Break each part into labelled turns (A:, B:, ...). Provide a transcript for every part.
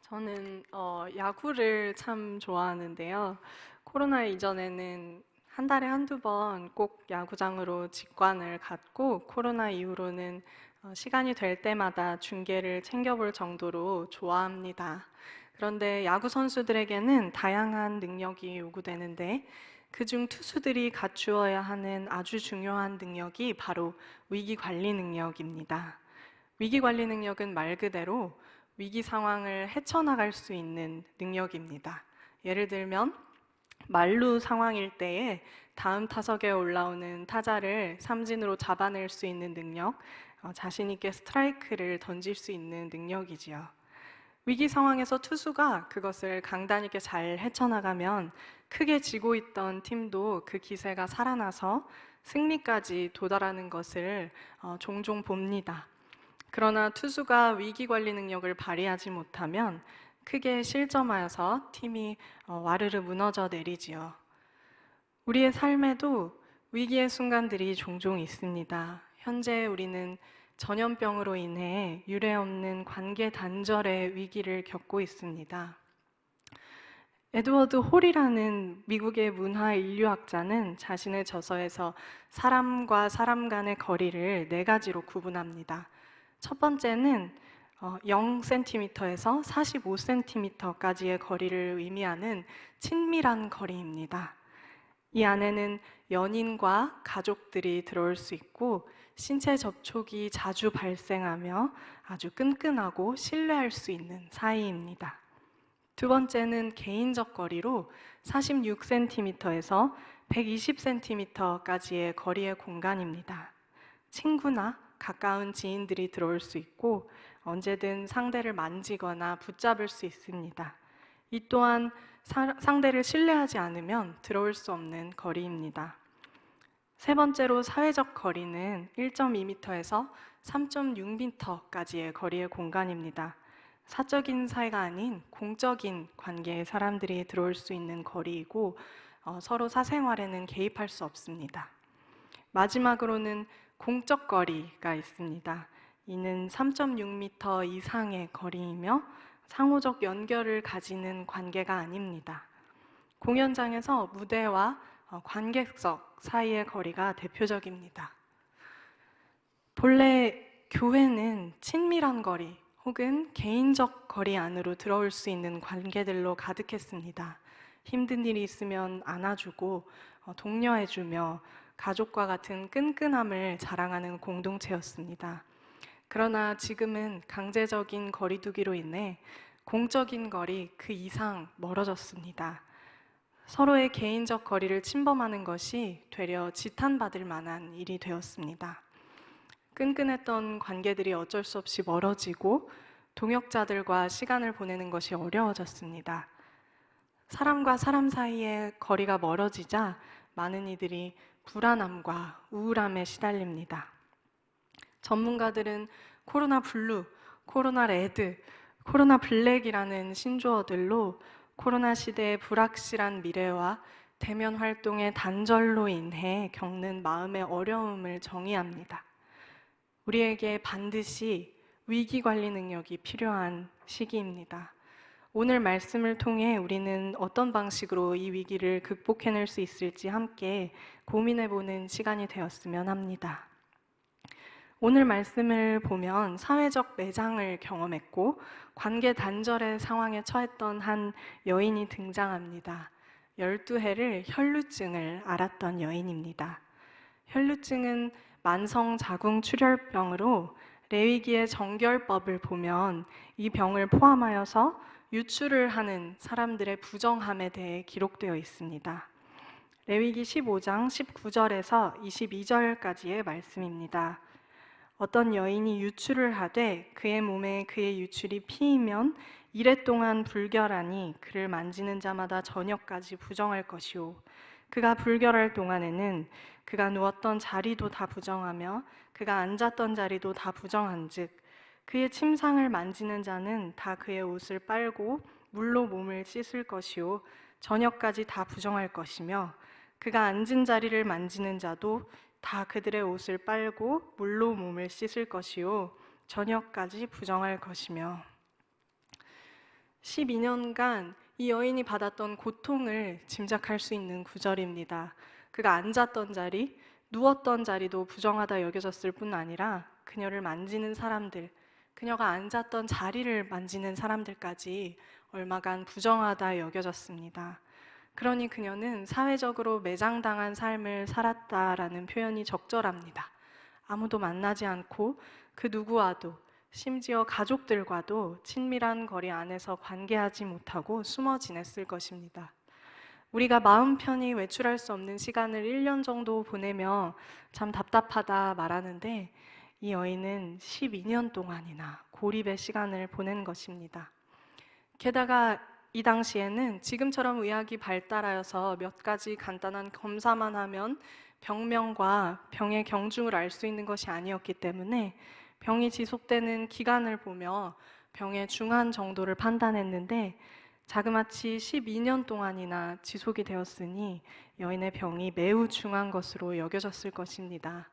A: 저는 야구를 참 좋아하는데요. 코로나 이전에는 한 달에 한두 번 꼭 야구장으로 직관을 갔고, 코로나 이후로는 시간이 될 때마다 중계를 챙겨볼 정도로 좋아합니다. 그런데 야구 선수들에게는 다양한 능력이 요구되는데, 그중 투수들이 갖추어야 하는 아주 중요한 능력이 바로 위기 관리 능력입니다. 위기 관리 능력은 말 그대로 위기 상황을 헤쳐나갈 수 있는 능력입니다. 예를 들면 만루 상황일 때에 다음 타석에 올라오는 타자를 삼진으로 잡아낼 수 있는 능력, 자신 있게 스트라이크를 던질 수 있는 능력이지요. 위기 상황에서 투수가 그것을 강단 있게 잘 헤쳐나가면 크게 지고 있던 팀도 그 기세가 살아나서 승리까지 도달하는 것을 종종 봅니다. 그러나 투수가 위기 관리 능력을 발휘하지 못하면 크게 실점하여서 팀이 와르르 무너져 내리지요. 우리의 삶에도 위기의 순간들이 종종 있습니다. 현재 우리는 전염병으로 인해 유례없는 관계 단절의 위기를 겪고 있습니다. 에드워드 홀이라는 미국의 문화 인류학자는 자신의 저서에서 사람과 사람 간의 거리를 네 가지로 구분합니다. 첫 번째는 0cm에서 45cm까지의 거리를 의미하는 친밀한 거리입니다. 이 안에는 연인과 가족들이 들어올 수 있고 신체 접촉이 자주 발생하며 아주 끈끈하고 신뢰할 수 있는 사이입니다. 두 번째는 개인적 거리로 46cm에서 120cm까지의 거리의 공간입니다. 친구나 가까운 지인들이 들어올 수 있고 언제든 상대를 만지거나 붙잡을 수 있습니다. 이 또한 상대를 신뢰하지 않으면 들어올 수 없는 거리입니다. 세 번째로 사회적 거리는 1.2m에서 3.6m까지의 거리의 공간입니다. 사적인 사이가 아닌 공적인 관계의 사람들이 들어올 수 있는 거리이고 서로 사생활에는 개입할 수 없습니다. 마지막으로는 공적 거리가 있습니다. 이는 3.6m 이상의 거리이며 상호적 연결을 가지는 관계가 아닙니다. 공연장에서 무대와 관객석 사이의 거리가 대표적입니다. 본래 교회는 친밀한 거리 혹은 개인적 거리 안으로 들어올 수 있는 관계들로 가득했습니다. 힘든 일이 있으면 안아주고 독려해주며 가족과 같은 끈끈함을 자랑하는 공동체였습니다. 그러나 지금은 강제적인 거리두기로 인해 공적인 거리 그 이상 멀어졌습니다. 서로의 개인적 거리를 침범하는 것이 되려 지탄받을 만한 일이 되었습니다. 끈끈했던 관계들이 어쩔 수 없이 멀어지고 동역자들과 시간을 보내는 것이 어려워졌습니다. 사람과 사람 사이의 거리가 멀어지자 많은 이들이 불안함과 우울함에 시달립니다. 전문가들은 코로나 블루, 코로나 레드, 코로나 블랙이라는 신조어들로 코로나 시대의 불확실한 미래와 대면 활동의 단절로 인해 겪는 마음의 어려움을 정의합니다. 우리에게 반드시 위기 관리 능력이 필요한 시기입니다. 오늘 말씀을 통해 우리는 어떤 방식으로 이 위기를 극복해낼 수 있을지 함께 고민해보는 시간이 되었으면 합니다. 오늘 말씀을 보면 사회적 매장을 경험했고 관계 단절의 상황에 처했던 한 여인이 등장합니다. 12해를 혈루증을 앓았던 여인입니다. 혈루증은 만성 자궁출혈병으로 레위기의 정결법을 보면 이 병을 포함하여서 유출을 하는 사람들의 부정함에 대해 기록되어 있습니다. 레위기 15장 19절에서 22절까지의 말씀입니다. 어떤 여인이 유출을 하되 그의 몸에 그의 유출이 피이면 이래 동안 불결하니 그를 만지는 자마다 저녁까지 부정할 것이요 그가 불결할 동안에는 그가 누웠던 자리도 다 부정하며 그가 앉았던 자리도 다 부정한즉 그의 침상을 만지는 자는 다 그의 옷을 빨고 물로 몸을 씻을 것이요 저녁까지 다 부정할 것이며 그가 앉은 자리를 만지는 자도 다 그들의 옷을 빨고 물로 몸을 씻을 것이요 저녁까지 부정할 것이며 12년간 이 여인이 받았던 고통을 짐작할 수 있는 구절입니다. 그가 앉았던 자리, 누웠던 자리도 부정하다 여겨졌을 뿐 아니라 그녀를 만지는 사람들, 그녀가 앉았던 자리를 만지는 사람들까지 얼마간 부정하다 여겨졌습니다. 그러니 그녀는 사회적으로 매장당한 삶을 살았다라는 표현이 적절합니다. 아무도 만나지 않고 그 누구와도, 심지어 가족들과도 친밀한 거리 안에서 관계하지 못하고 숨어 지냈을 것입니다. 우리가 마음 편히 외출할 수 없는 시간을 1년 정도 보내며 참 답답하다 말하는데, 이 여인은 12년 동안이나 고립의 시간을 보낸 것입니다. 게다가 이 당시에는 지금처럼 의학이 발달하여서 몇 가지 간단한 검사만 하면 병명과 병의 경중을 알 수 있는 것이 아니었기 때문에 병이 지속되는 기간을 보며 병의 중한 정도를 판단했는데, 자그마치 12년 동안이나 지속이 되었으니 여인의 병이 매우 중한 것으로 여겨졌을 것입니다.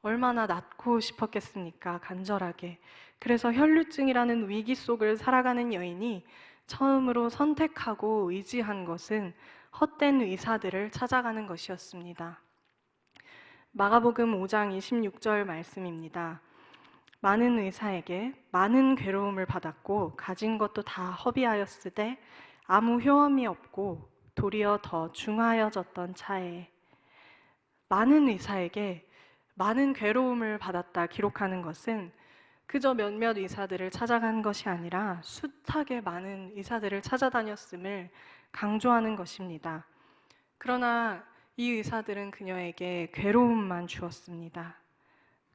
A: 얼마나 낫고 싶었겠습니까? 간절하게. 그래서 혈류증이라는 위기 속을 살아가는 여인이 처음으로 선택하고 의지한 것은 헛된 의사들을 찾아가는 것이었습니다. 마가복음 5장 26절 말씀입니다. 많은 의사에게 많은 괴로움을 받았고 가진 것도 다 허비하였으되 아무 효험이 없고 도리어 더 중하여졌던 차에, 많은 의사에게 많은 괴로움을 받았다 기록하는 것은 그저 몇몇 의사들을 찾아간 것이 아니라 숱하게 많은 의사들을 찾아다녔음을 강조하는 것입니다. 그러나 이 의사들은 그녀에게 괴로움만 주었습니다.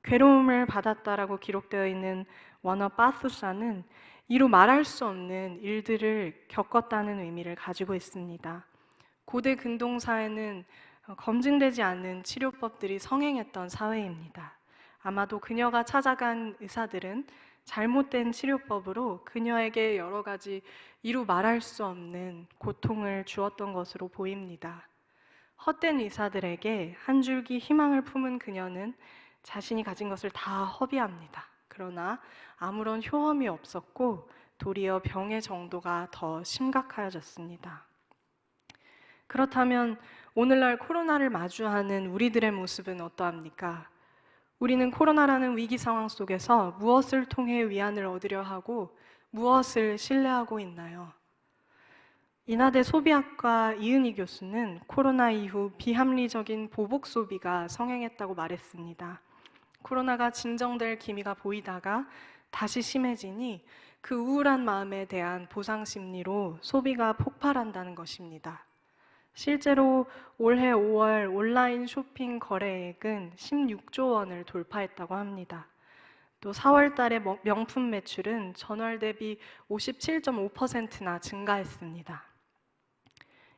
A: 괴로움을 받았다라고 기록되어 있는 원어 파투사는 이루 말할 수 없는 일들을 겪었다는 의미를 가지고 있습니다. 고대 근동사회는 검증되지 않는 치료법들이 성행했던 사회입니다. 아마도 그녀가 찾아간 의사들은 잘못된 치료법으로 그녀에게 여러 가지 이루 말할 수 없는 고통을 주었던 것으로 보입니다. 헛된 의사들에게 한 줄기 희망을 품은 그녀는 자신이 가진 것을 다 허비합니다. 그러나 아무런 효험이 없었고 도리어 병의 정도가 더 심각해졌습니다. 그렇다면 오늘날 코로나를 마주하는 우리들의 모습은 어떠합니까? 우리는 코로나라는 위기 상황 속에서 무엇을 통해 위안을 얻으려 하고 무엇을 신뢰하고 있나요? 인하대 소비학과 이은희 교수는 코로나 이후 비합리적인 보복 소비가 성행했다고 말했습니다. 코로나가 진정될 기미가 보이다가 다시 심해지니 그 우울한 마음에 대한 보상 심리로 소비가 폭발한다는 것입니다. 실제로 올해 5월 온라인 쇼핑 거래액은 16조 원을 돌파했다고 합니다. 또 4월 달에 명품 매출은 전월 대비 57.5%나 증가했습니다.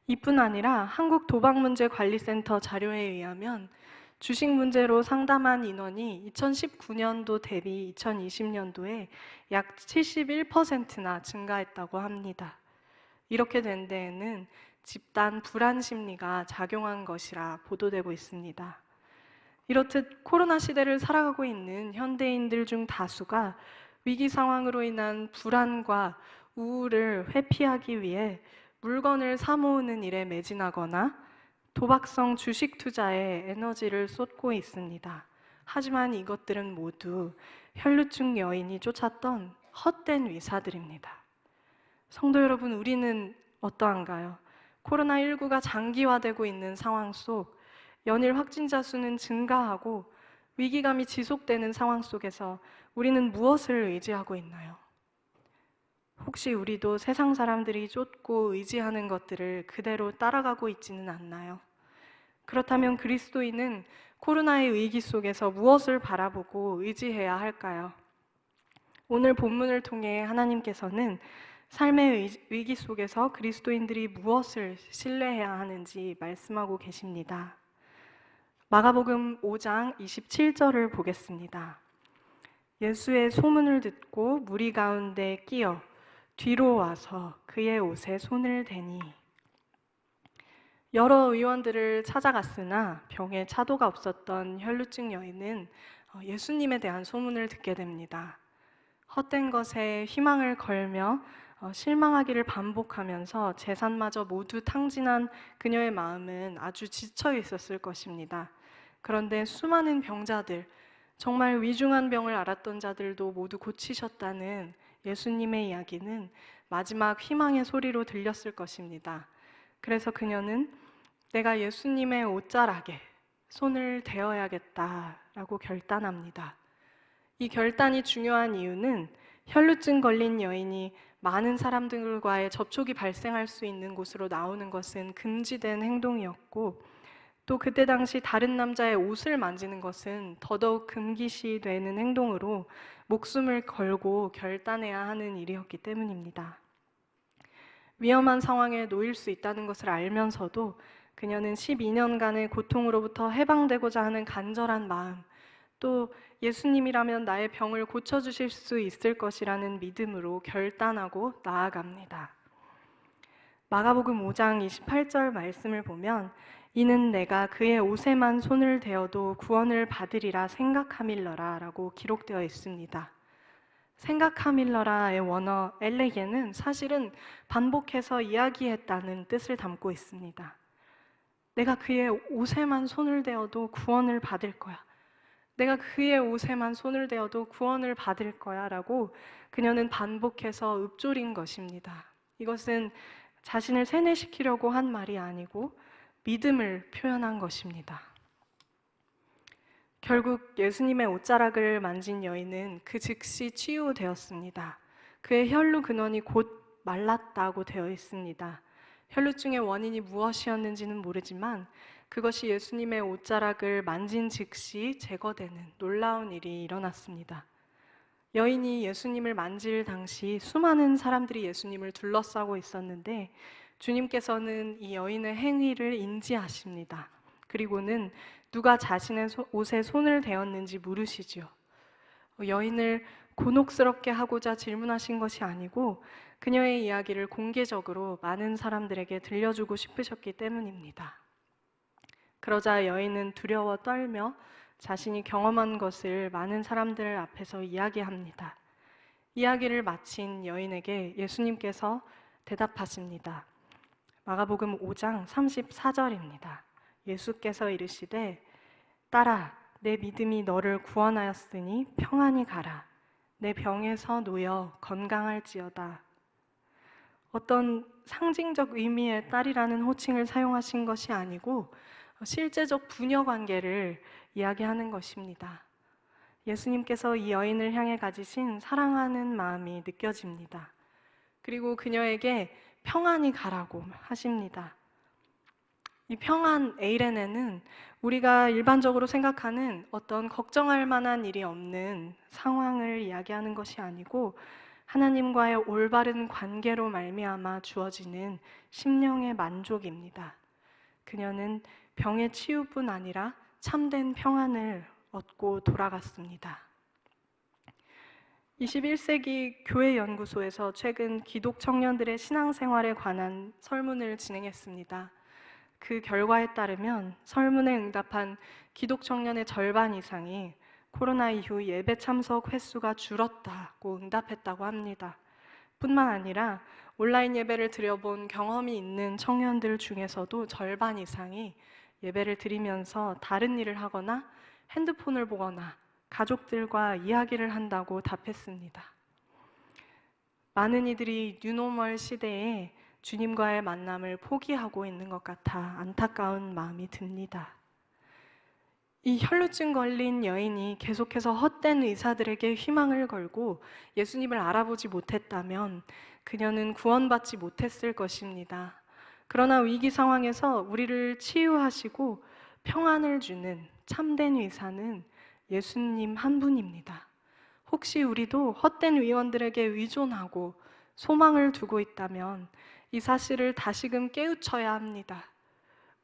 A: 이뿐 아니라 한국도박문제관리센터 자료에 의하면 주식 문제로 상담한 인원이 2019년도 대비 2020년도에 약 71%나 증가했다고 합니다. 이렇게 된 데에는 집단 불안 심리가 작용한 것이라 보도되고 있습니다. 이렇듯 코로나 시대를 살아가고 있는 현대인들 중 다수가 위기 상황으로 인한 불안과 우울을 회피하기 위해 물건을 사 모으는 일에 매진하거나 도박성 주식 투자에 에너지를 쏟고 있습니다. 하지만 이것들은 모두 혈루증 여인이 쫓았던 헛된 의사들입니다. 성도 여러분, 우리는 어떠한가요? 코로나19가 장기화되고 있는 상황 속 연일 확진자 수는 증가하고 위기감이 지속되는 상황 속에서 우리는 무엇을 의지하고 있나요? 혹시 우리도 세상 사람들이 쫓고 의지하는 것들을 그대로 따라가고 있지는 않나요? 그렇다면 그리스도인은 코로나의 위기 속에서 무엇을 바라보고 의지해야 할까요? 오늘 본문을 통해 하나님께서는 삶의 위기 속에서 그리스도인들이 무엇을 신뢰해야 하는지 말씀하고 계십니다. 마가복음 5장 27절을 보겠습니다. 예수의 소문을 듣고 무리 가운데 끼어 뒤로 와서 그의 옷에 손을 대니, 여러 의원들을 찾아갔으나 병에 차도가 없었던 혈루증 여인은 예수님에 대한 소문을 듣게 됩니다. 헛된 것에 희망을 걸며 실망하기를 반복하면서 재산마저 모두 탕진한 그녀의 마음은 아주 지쳐 있었을 것입니다. 그런데 수많은 병자들, 정말 위중한 병을 앓았던 자들도 모두 고치셨다는 예수님의 이야기는 마지막 희망의 소리로 들렸을 것입니다. 그래서 그녀는 내가 예수님의 옷자락에 손을 대어야겠다라고 결단합니다. 이 결단이 중요한 이유는 혈루증 걸린 여인이 많은 사람들과의 접촉이 발생할 수 있는 곳으로 나오는 것은 금지된 행동이었고, 또 그때 당시 다른 남자의 옷을 만지는 것은 더더욱 금기시되는 행동으로 목숨을 걸고 결단해야 하는 일이었기 때문입니다. 위험한 상황에 놓일 수 있다는 것을 알면서도 그녀는 12년간의 고통으로부터 해방되고자 하는 간절한 마음, 또 예수님이라면 나의 병을 고쳐주실 수 있을 것이라는 믿음으로 결단하고 나아갑니다. 마가복음 5장 28절 말씀을 보면 이는 내가 그의 옷에만 손을 대어도 구원을 받으리라 생각함일러라 라고 기록되어 있습니다. 생각함일러라의 원어 엘레게는 사실은 반복해서 이야기했다는 뜻을 담고 있습니다. 내가 그의 옷에만 손을 대어도 구원을 받을 거야. 내가 그의 옷에만 손을 대어도 구원을 받을 거야 라고 그녀는 반복해서 읊조린 것입니다. 이것은 자신을 세뇌시키려고 한 말이 아니고 믿음을 표현한 것입니다. 결국 예수님의 옷자락을 만진 여인은 그 즉시 치유되었습니다. 그의 혈루 근원이 곧 말랐다고 되어 있습니다. 혈루증의 원인이 무엇이었는지는 모르지만 그것이 예수님의 옷자락을 만진 즉시 제거되는 놀라운 일이 일어났습니다. 여인이 예수님을 만질 당시 수많은 사람들이 예수님을 둘러싸고 있었는데 주님께서는 이 여인의 행위를 인지하십니다. 그리고는 누가 자신의 옷에 손을 대었는지 물으시죠. 여인을 곤혹스럽게 하고자 질문하신 것이 아니고 그녀의 이야기를 공개적으로 많은 사람들에게 들려주고 싶으셨기 때문입니다. 그러자 여인은 두려워 떨며 자신이 경험한 것을 많은 사람들 앞에서 이야기합니다. 이야기를 마친 여인에게 예수님께서 대답하십니다. 마가복음 5장 34절입니다. 예수께서 이르시되 딸아 내 믿음이 너를 구원하였으니 평안히 가라. 내 병에서 놓여 건강할지어다. 어떤 상징적 의미의 딸이라는 호칭을 사용하신 것이 아니고 실제적 부녀 관계를 이야기하는 것입니다. 예수님께서 이 여인을 향해 가지신 사랑하는 마음이 느껴집니다. 그리고 그녀에게 평안히 가라고 하십니다. 이 평안 에이레네는 우리가 일반적으로 생각하는 어떤 걱정할 만한 일이 없는 상황을 이야기하는 것이 아니고 하나님과의 올바른 관계로 말미암아 주어지는 심령의 만족입니다. 그녀는 병의 치유뿐 아니라 참된 평안을 얻고 돌아갔습니다. 21세기 교회연구소에서 최근 기독 청년들의 신앙생활에 관한 설문을 진행했습니다. 그 결과에 따르면 설문에 응답한 기독 청년의 절반 이상이 코로나 이후 예배 참석 횟수가 줄었다고 응답했다고 합니다. 뿐만 아니라 온라인 예배를 드려본 경험이 있는 청년들 중에서도 절반 이상이 예배를 드리면서 다른 일을 하거나 핸드폰을 보거나 가족들과 이야기를 한다고 답했습니다. 많은 이들이 뉴노멀 시대에 주님과의 만남을 포기하고 있는 것 같아 안타까운 마음이 듭니다. 이 혈루증 걸린 여인이 계속해서 헛된 의사들에게 희망을 걸고 예수님을 알아보지 못했다면 그녀는 구원받지 못했을 것입니다. 그러나 위기 상황에서 우리를 치유하시고 평안을 주는 참된 의사는 예수님 한 분입니다. 혹시 우리도 헛된 의원들에게 의존하고 소망을 두고 있다면 이 사실을 다시금 깨우쳐야 합니다.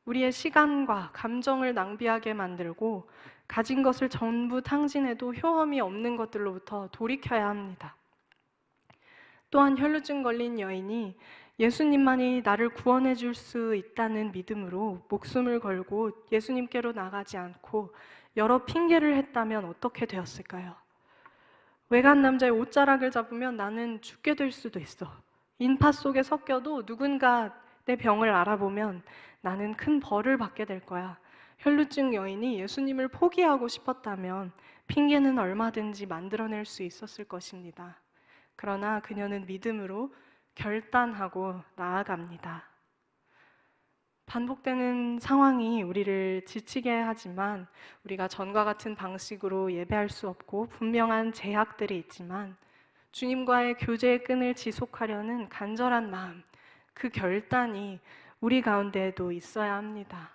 A: 우리의 시간과 감정을 낭비하게 만들고 가진 것을 전부 탕진해도 효험이 없는 것들로부터 돌이켜야 합니다. 또한 혈루증 걸린 여인이 예수님만이 나를 구원해 줄 수 있다는 믿음으로 목숨을 걸고 예수님께로 나가지 않고 여러 핑계를 했다면 어떻게 되었을까요? 외간 남자의 옷자락을 잡으면 나는 죽게 될 수도 있어. 인파 속에 섞여도 누군가 내 병을 알아보면 나는 큰 벌을 받게 될 거야. 혈루증 여인이 예수님을 포기하고 싶었다면 핑계는 얼마든지 만들어낼 수 있었을 것입니다. 그러나 그녀는 믿음으로 결단하고 나아갑니다. 반복되는 상황이 우리를 지치게 하지만 우리가 전과 같은 방식으로 예배할 수 없고 분명한 제약들이 있지만 주님과의 교제의 끈을 지속하려는 간절한 마음, 그 결단이 우리 가운데에도 있어야 합니다.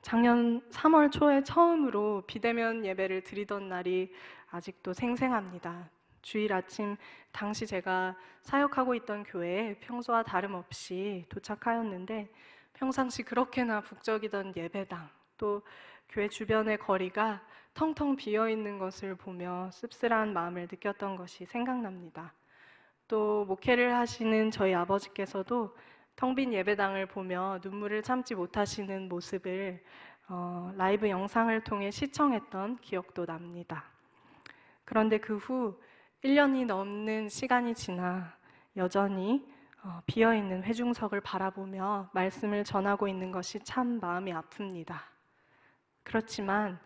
A: 작년 3월 초에 처음으로 비대면 예배를 드리던 날이 아직도 생생합니다. 주일 아침 당시 제가 사역하고 있던 교회에 평소와 다름없이 도착하였는데 평상시 그렇게나 북적이던 예배당 또 교회 주변의 거리가 텅텅 비어 있는 것을 보며 씁쓸한 마음을 느꼈던 것이 생각납니다. 또 목회를 하시는 저희 아버지께서도 텅 빈 예배당을 보며 눈물을 참지 못하시는 모습을 라이브 영상을 통해 시청했던 기억도 납니다. 그런데 그 후 1년이 넘는 시간이 지나 여전히 비어있는 회중석을 바라보며 말씀을 전하고 있는 것이 참 마음이 아픕니다. 그렇지만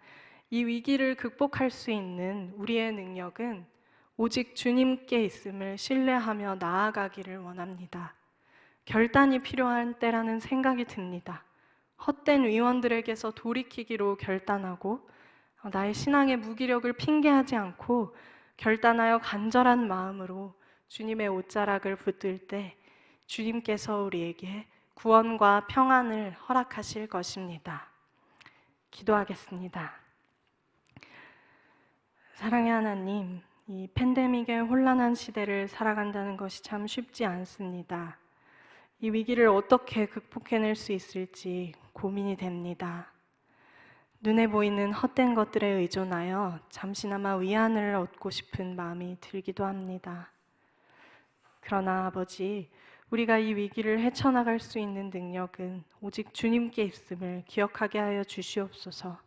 A: 이 위기를 극복할 수 있는 우리의 능력은 오직 주님께 있음을 신뢰하며 나아가기를 원합니다. 결단이 필요한 때라는 생각이 듭니다. 헛된 위원들에게서 돌이키기로 결단하고 나의 신앙의 무기력을 핑계하지 않고 결단하여 간절한 마음으로 주님의 옷자락을 붙들 때 주님께서 우리에게 구원과 평안을 허락하실 것입니다. 기도하겠습니다. 사랑의 하나님, 이 팬데믹의 혼란한 시대를 살아간다는 것이 참 쉽지 않습니다. 이 위기를 어떻게 극복해낼 수 있을지 고민이 됩니다. 눈에 보이는 헛된 것들에 의존하여 잠시나마 위안을 얻고 싶은 마음이 들기도 합니다. 그러나 아버지, 우리가 이 위기를 헤쳐나갈 수 있는 능력은 오직 주님께 있음을 기억하게 하여 주시옵소서.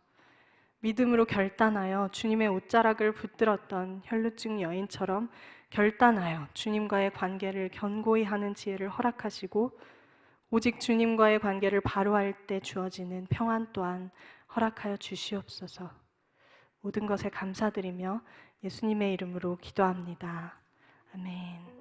A: 믿음으로 결단하여 주님의 옷자락을 붙들었던 혈루증 여인처럼 결단하여 주님과의 관계를 견고히 하는 지혜를 허락하시고 오직 주님과의 관계를 바로 할 때 주어지는 평안 또한 허락하여 주시옵소서. 모든 것에 감사드리며 예수님의 이름으로 기도합니다. 아멘.